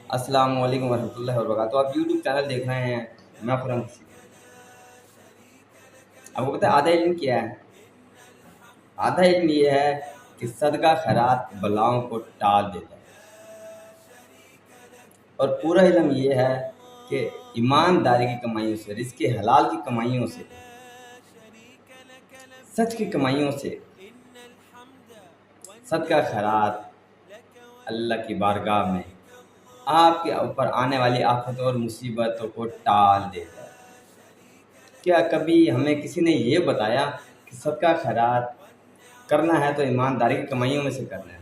السلام علیکم ورحمۃ اللہ وبرکاتہ۔ آپ یوٹیوب چینل دیکھ رہے ہیں، میں خرم کسی۔ آپ کو پتہ ہے آدھا علم کیا ہے؟ آدھا علم یہ ہے کہ صدقہ خیرات بلاؤں کو ٹال دیتا ہے، اور پورا علم یہ ہے کہ ایمانداری کی کمائیوں سے، رزق حلال کی کمائیوں سے، سچ کی کمائیوں سے صدقہ خیرات اللہ کی بارگاہ میں آپ کے اوپر آنے والی آفتوں اور مصیبتوں کو ٹال دیتا ہے۔ کیا کبھی ہمیں کسی نے یہ بتایا کہ صدقہ خیرات کرنا ہے تو ایمانداری کی کمائیوں میں سے کرنا ہے؟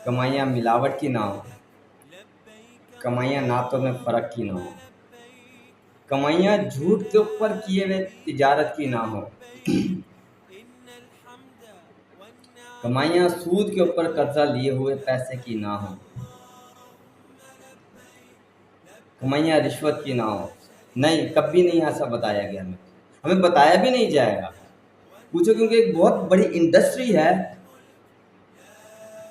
کمائیاں ملاوٹ کی نہ ہو، کمائیاں نعتوں میں فرق کی نہ ہو، کمائیاں جھوٹ کے اوپر کیے ہوئے تجارت کی نہ ہو، کمائیاں سود کے اوپر قرضہ لیے ہوئے پیسے کی نہ ہو، کمائیاں رشوت کی نہ ہو۔ نہیں، کبھی نہیں ایسا بتایا گیا ہمیں بتایا بھی نہیں جائے گا۔ پوچھو، کیونکہ ایک بہت بڑی انڈسٹری ہے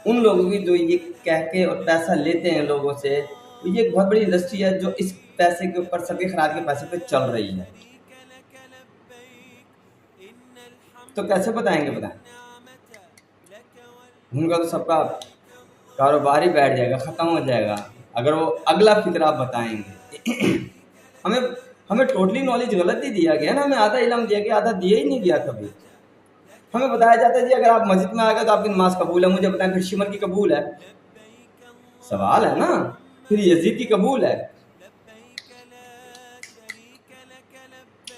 ان لوگوں کی جو یہ کہہ کے اور پیسہ لیتے ہیں لوگوں سے، تو یہ ایک بہت بڑی انڈسٹری ہے جو اس پیسے کے اوپر، صدقہ خیرات کے پیسے پہ چل رہی ہے۔ تو کیسے بتائیں گے؟ بتائیں، ان کا تو سب کا کاروبار ہی بیٹھ جائے گا، ختم ہو جائے گا اگر وہ اگلا فکرہ بتائیں گے۔ ہمیں ٹوٹلی نالج غلط ہی دیا گیا نا، ہمیں آدھا علم دیا گیا، آدھا دیا ہی نہیں گیا کبھی۔ ہمیں بتایا جاتا ہے جی اگر آپ مسجد میں آ گئے تو آپ کی نماز قبول ہے۔ مجھے بتائیں پھر شمر کی قبول ہے؟ سوال ہے نا۔ پھر یزید کی قبول ہے؟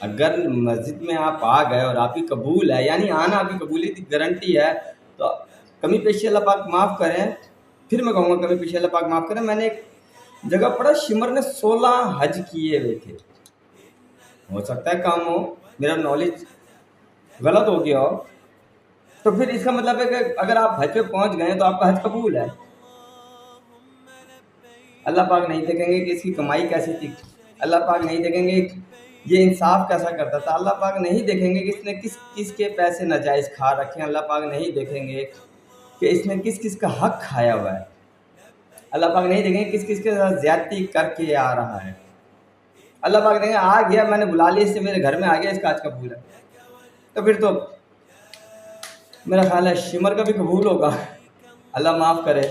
اگر مسجد میں آپ آ گئے اور آپ کی قبول ہے، یعنی آنا آپ کی قبولیت کی گارنٹی ہے، تو کمی پیشی اللہ پاک معاف کریں۔ پھر میں کہوں گا کمی پیشی اللہ پاک معاف کریں۔ میں نے ایک جگہ پڑھا شمر نے 16 حج کیے ہوئے تھے۔ ہو سکتا ہے کام ہو، میرا نالج غلط ہو گیا ہو، تو پھر اس کا مطلب ہے کہ اگر آپ حج پہ پہنچ گئے تو آپ کا حج قبول ہے۔ اللہ پاک نہیں دیکھیں گے کہ اس کی کمائی کیسی تھی، اللہ پاک نہیں دیکھیں گے یہ انصاف کیسا کرتا تھا، اللہ پاک نہیں دیکھیں گے کہ اس نے کس کے پیسے ناجائز کھا رکھے ہیں، اللہ پاک نہیں دیکھیں گے کہ اس نے کس کا حق کھایا ہوا ہے، اللہ پاک نہیں دیکھیں گے کس کے ساتھ زیادتی کر کے آ رہا ہے۔ اللہ پاک دیکھیں گے آ گیا، میں نے بلا لیا، اس سے میرے گھر میں آ گیا، اس کا حج قبول ہے۔ تو پھر تو میرا خیال ہے شمر کا بھی قبول ہوگا، اللہ معاف کرے۔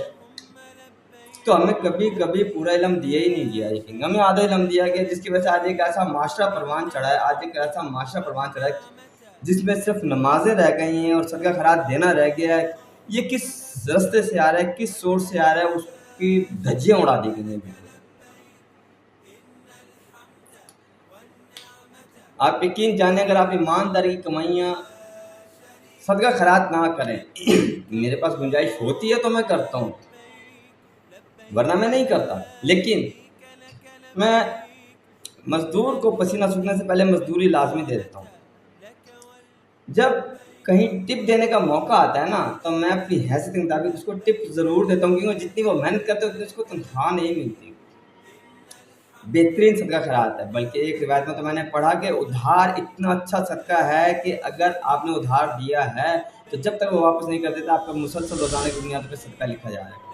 تو ہمیں کبھی پورا علم دیا ہی نہیں گیا، لیکن ہمیں آدھا علم دیا گیا، جس کی وجہ سے آج ایک ایسا معاشرہ پروان چڑھا ہے، جس میں صرف نمازیں رہ گئی ہیں اور صدقہ خیرات دینا رہ گیا ہے۔ یہ کس رستے سے آ رہا ہے، کس سورس سے آ رہا ہے، اس کی دھجیاں اڑا دی گئی ہیں۔ آپ یقین جانیں، اگر آپ ایمانداری کی کمائیاں صدقہ خیرات نہ کریں، میرے پاس گنجائش ہوتی ہے تو میں کرتا ہوں، ورنہ میں نہیں کرتا۔ لیکن میں مزدور کو پسینہ سوکھنے سے پہلے مزدوری لازمی دے دیتا ہوں۔ جب کہیں ٹپ دینے کا موقع آتا ہے نا، تو میں اپنی حیثیت کے مطابق اس کو ٹپ ضرور دیتا ہوں، کیونکہ جتنی وہ محنت کرتے ہیں اتنی اس کو تنخواہ نہیں ملتی۔ بہترین صدقہ خیرات ہے۔ بلکہ ایک روایت میں تو میں نے پڑھا کہ ادھار اتنا اچھا صدقہ ہے کہ اگر آپ نے ادھار دیا ہے تو جب تک وہ واپس نہیں کر دیتا، آپ کا مسلسل روزانہ کی بنیاد پہ صدقہ لکھا جا رہا ہے۔